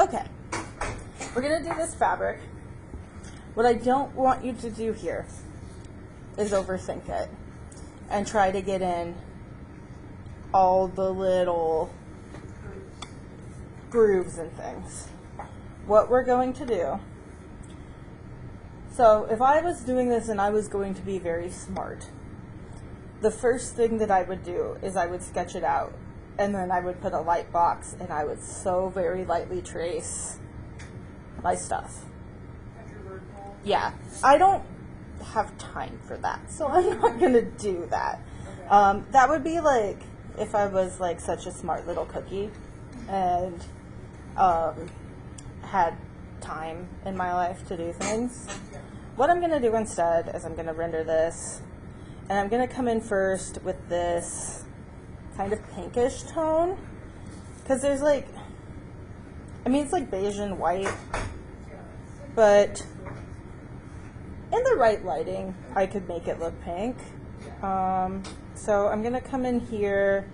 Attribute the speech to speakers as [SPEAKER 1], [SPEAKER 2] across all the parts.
[SPEAKER 1] Okay, we're gonna do this fabric. What I don't want you to do here is overthink it and try to get in all the little grooves and things. What we're going to do, so if I was doing this and I was going to be very smart, the first thing that I would do is I would sketch it out, and then I would put a light box and I would so very lightly trace my stuff. Yeah, I don't have time for that, so I'm not going to do that. That would be like if I was like such a smart little cookie and had time in my life to do things. What I'm going to do instead is I'm going to render this, and I'm going to come in first with this kind of pinkish tone, because there's like, I mean, it's like beige and white, but in the right lighting, I could make it look pink. So I'm going to come in here,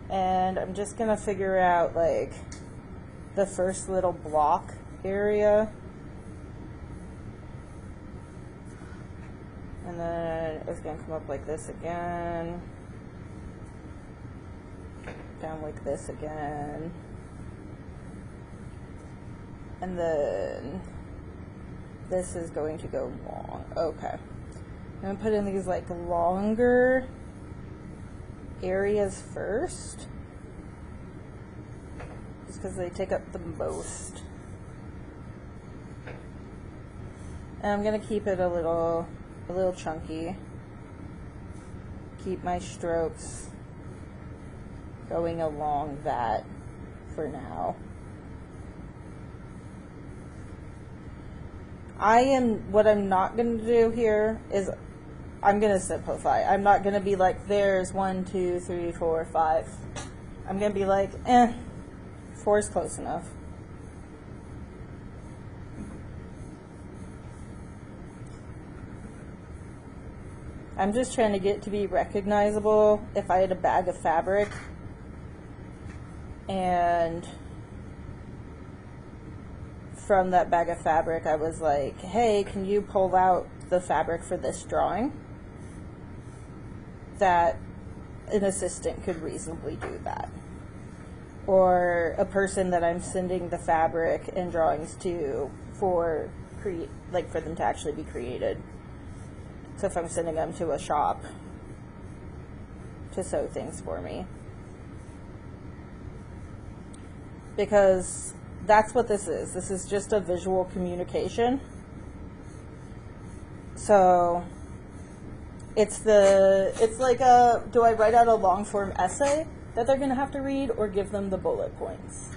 [SPEAKER 1] and I'm just going to figure out like the first little block area. And then it's going to come up like this again. Down like this again. And then this is going to go long. Okay. I'm going to put in these like longer areas first, just because they take up the most. And I'm going to keep it a little chunky. Keep my strokes going along that for now. What I'm not going to do here is I'm going to simplify. I'm not going to be like, there's 1, 2, 3, 4, 5. I'm going to be like, 4 is close enough. I'm just trying to get it to be recognizable. If I had a bag of fabric and from that bag of fabric I was like, hey, can you pull out the fabric for this drawing? That an assistant could reasonably do that. Or a person that I'm sending the fabric and drawings to for them to actually be created. So if I'm sending them to a shop to sew things for me. Because that's what this is. This is just a visual communication. So it's like do I write out a long form essay that they're going to have to read, or give them the bullet points?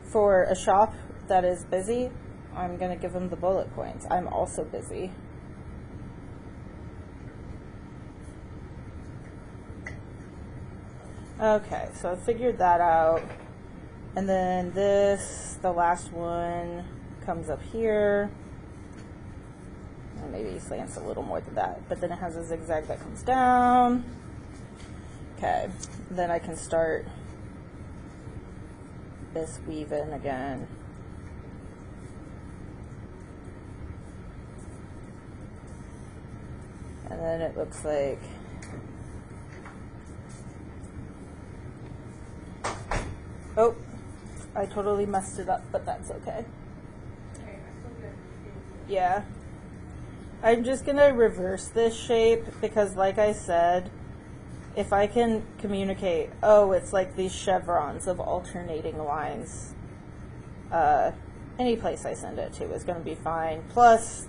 [SPEAKER 1] For a shop that is busy, I'm going to give them the bullet points. I'm also busy. Okay, so I figured that out. And then this, the last one, comes up here. And maybe slants a little more than that. But then it has a zigzag that comes down. Okay, then I can start this weave in again. And then it looks like oh, I totally messed it up, but that's okay. Yeah. I'm just going to reverse this shape because, like I said, if I can communicate, oh, it's like these chevrons of alternating lines, any place I send it to is going to be fine. Plus,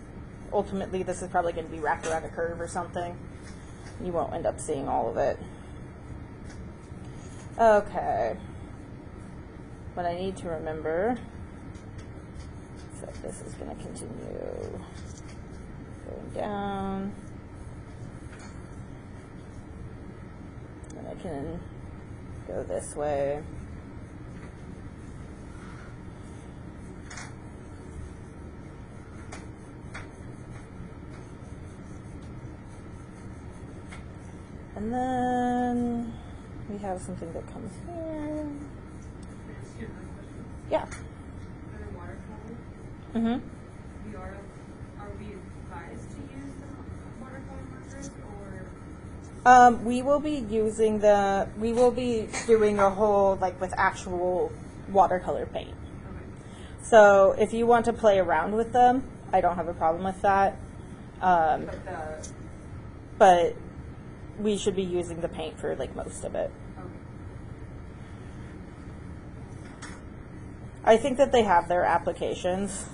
[SPEAKER 1] ultimately, this is probably going to be wrapped around a curve or something. You won't end up seeing all of it. Okay. What I need to remember is that this is going to continue going down. And I can go this way. And then we we have something that comes here. Yeah. Mm-hmm.
[SPEAKER 2] Are we advised to use the watercolor markers, or?
[SPEAKER 1] We will be doing a whole, like, with actual watercolor paint.
[SPEAKER 2] Okay.
[SPEAKER 1] So if you want to play around with them, I don't have a problem with that. But we should be using the paint for, like, most of it.
[SPEAKER 2] Okay.
[SPEAKER 1] I think that they have their applications,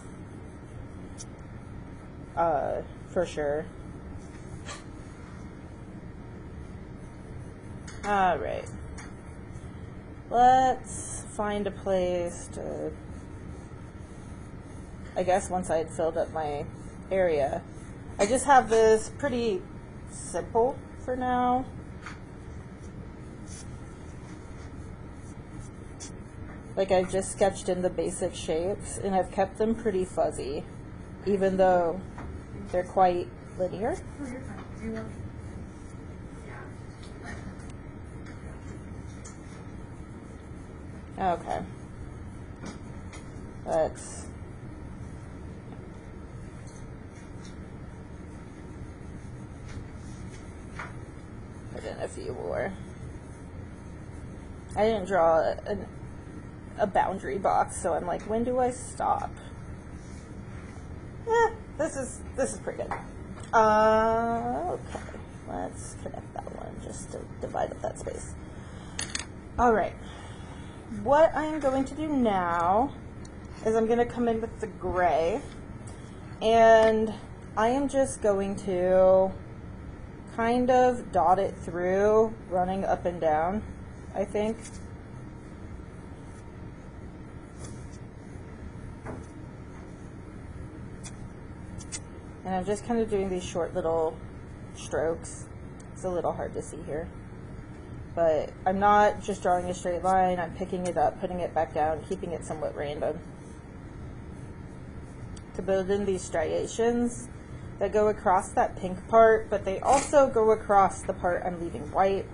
[SPEAKER 1] for sure. All right. Let's find a place to, I guess once I had filled up my area. I just have this pretty simple for now. Like, I've just sketched in the basic shapes, and I've kept them pretty fuzzy, even though they're quite linear.
[SPEAKER 2] Oh, you're fine. Do you want? Yeah.
[SPEAKER 1] Okay. Let's put in a few more. I didn't draw a boundary box, so I'm like, when do I stop? This is pretty good. Okay, let's connect that one just to divide up that space. All right. What I'm going to do now is I'm going to come in with the gray, and I am just going to kind of dot it through, running up and down, I think. And I'm just kind of doing these short little strokes. It's a little hard to see here. But I'm not just drawing a straight line. I'm picking it up, putting it back down, keeping it somewhat random. To build in these striations that go across that pink part, but they also go across the part I'm leaving white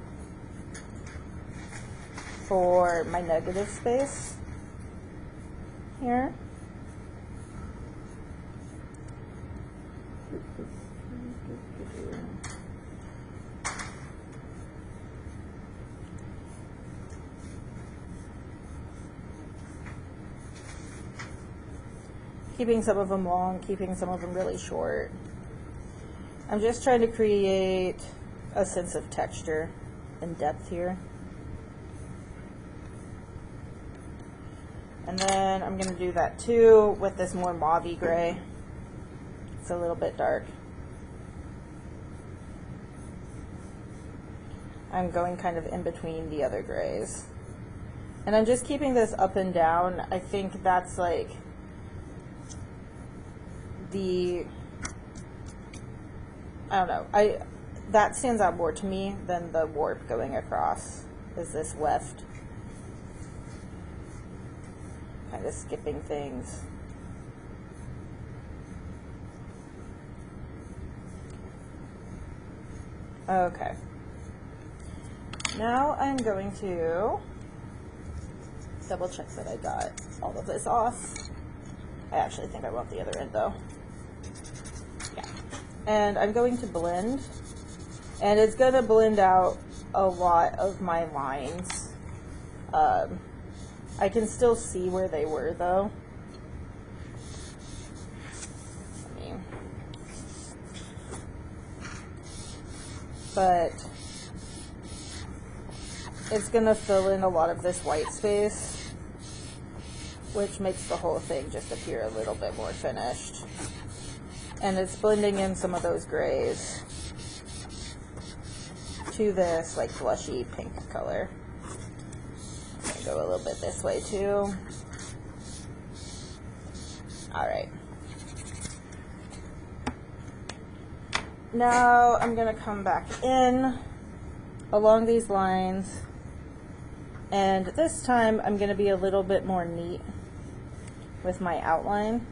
[SPEAKER 1] for my negative space here. Keeping some of them long, keeping some of them really short. I'm just trying to create a sense of texture and depth here. And then I'm going to do that too with this more mauve-y gray. It's a little bit dark. I'm going kind of in between the other grays. And I'm just keeping this up and down. I think that's like I don't know, that stands out more to me than the warp going across, is this weft. Kind of skipping things. Okay. Now I'm going to double check that I got all of this off. I actually think I want the other end though. Yeah. And I'm going to blend, and it's going to blend out a lot of my lines. I can still see where they were though. But it's going to fill in a lot of this white space, which makes the whole thing just appear a little bit more finished. And it's blending in some of those grays to this like blushy pink color. I'm gonna go a little bit this way too. All right. Now I'm gonna come back in along these lines, and this time I'm gonna be a little bit more neat with my outline.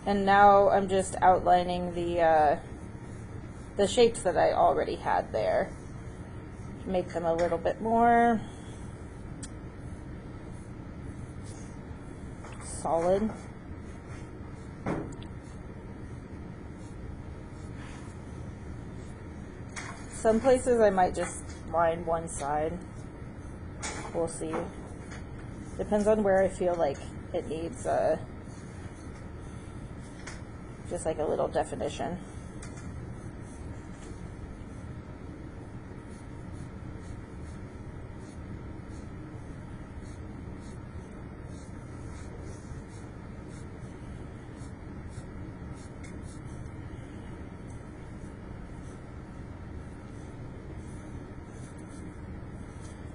[SPEAKER 1] And now I'm just outlining the the shapes that I already had there. Make them a little bit more solid. Some places I might just line one side. We'll see. Depends on where I feel like it needs just like a little definition.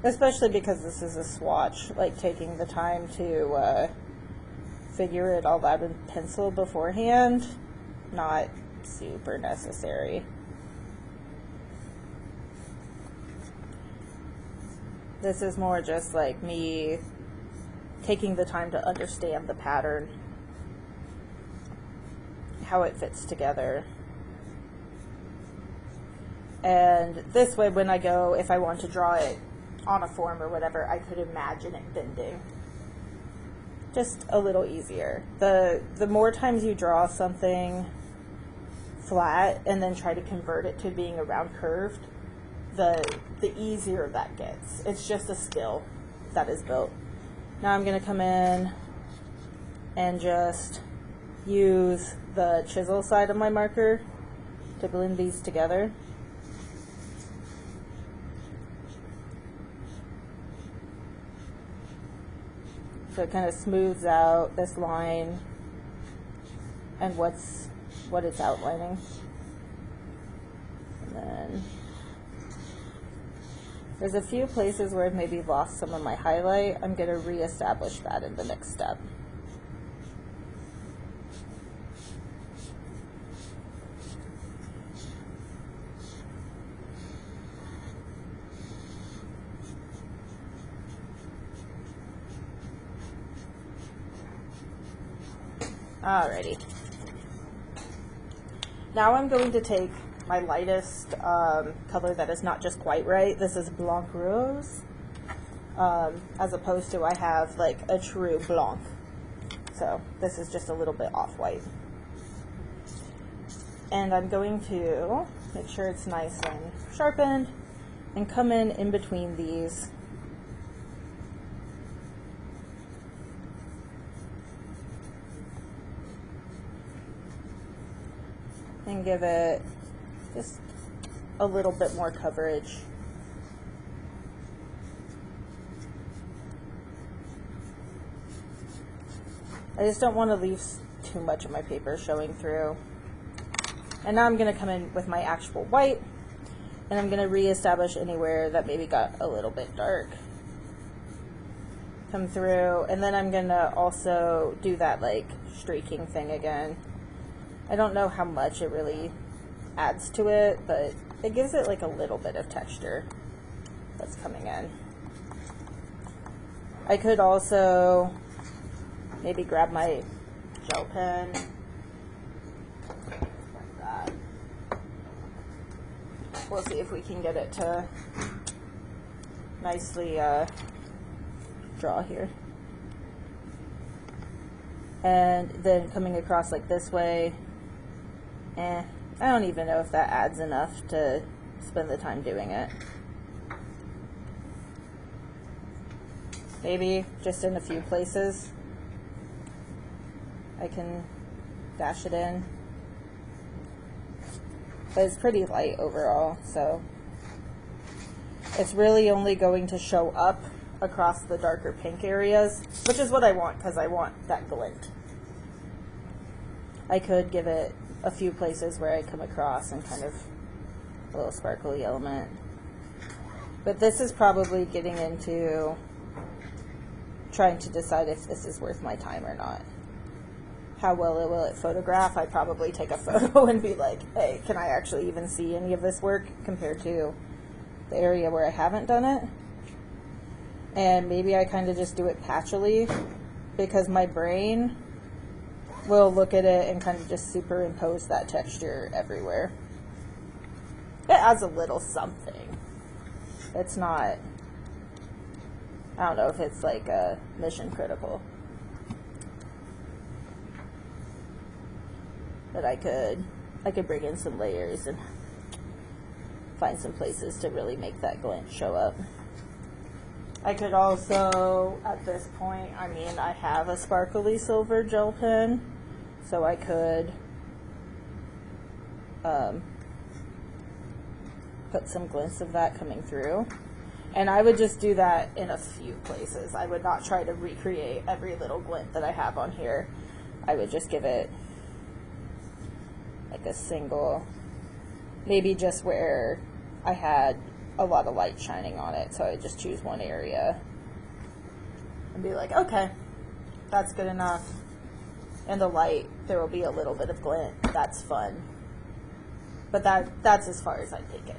[SPEAKER 1] Especially because this is a swatch, like taking the time to figure it all out in pencil beforehand, not super necessary. This is more just like me taking the time to understand the pattern, how it fits together. And this way, when I go, if I want to draw it on a form or whatever, I could imagine it bending. Just a little easier. The more times you draw something flat and then try to convert it to being a round curved, the easier that gets. It's just a skill that is built. Now I'm going to come in and just use the chisel side of my marker to blend these together. So it kind of smooths out this line and what it's outlining. And then there's a few places where I've maybe lost some of my highlight. I'm going to reestablish that in the next step. Alrighty. Now I'm going to take my lightest color that is not just quite right. This is Blanc Rose, as opposed to I have like a true Blanc. So this is just a little bit off-white. And I'm going to make sure it's nice and sharpened and come in between these. And give it just a little bit more coverage. I just don't want to leave too much of my paper showing through. And now I'm going to come in with my actual white, and I'm going to reestablish anywhere that maybe got a little bit dark. Come through, and then I'm going to also do that like streaking thing again. I don't know how much it really adds to it, but it gives it like a little bit of texture that's coming in. I could also maybe grab my gel pen like that. We'll see if we can get it to nicely draw here. And then coming across like this way. I don't even know if that adds enough to spend the time doing it. Maybe just in a few places I can dash it in. But it's pretty light overall, so it's really only going to show up across the darker pink areas, which is what I want because I want that glint. I could give it a few places where I come across and kind of a little sparkly element. But this is probably getting into trying to decide if this is worth my time or not. How well will it photograph? I'd probably take a photo and be like, hey, can I actually even see any of this work compared to the area where I haven't done it? And maybe I kind of just do it patchily because my brain will look at it and kind of just superimpose that texture everywhere. It adds a little something. It's not, I don't know if it's like a mission critical. But I could bring in some layers and find some places to really make that glint show up. I could also, at this point, I mean, I have a sparkly silver gel pen, so I could put some glints of that coming through. And I would just do that in a few places. I would not try to recreate every little glint that I have on here. I would just give it like a single, maybe just where I had a lot of light shining on it. So I would just choose one area and be like, okay, that's good enough. In the light, there will be a little bit of glint. That's fun. But that's as far as I take it.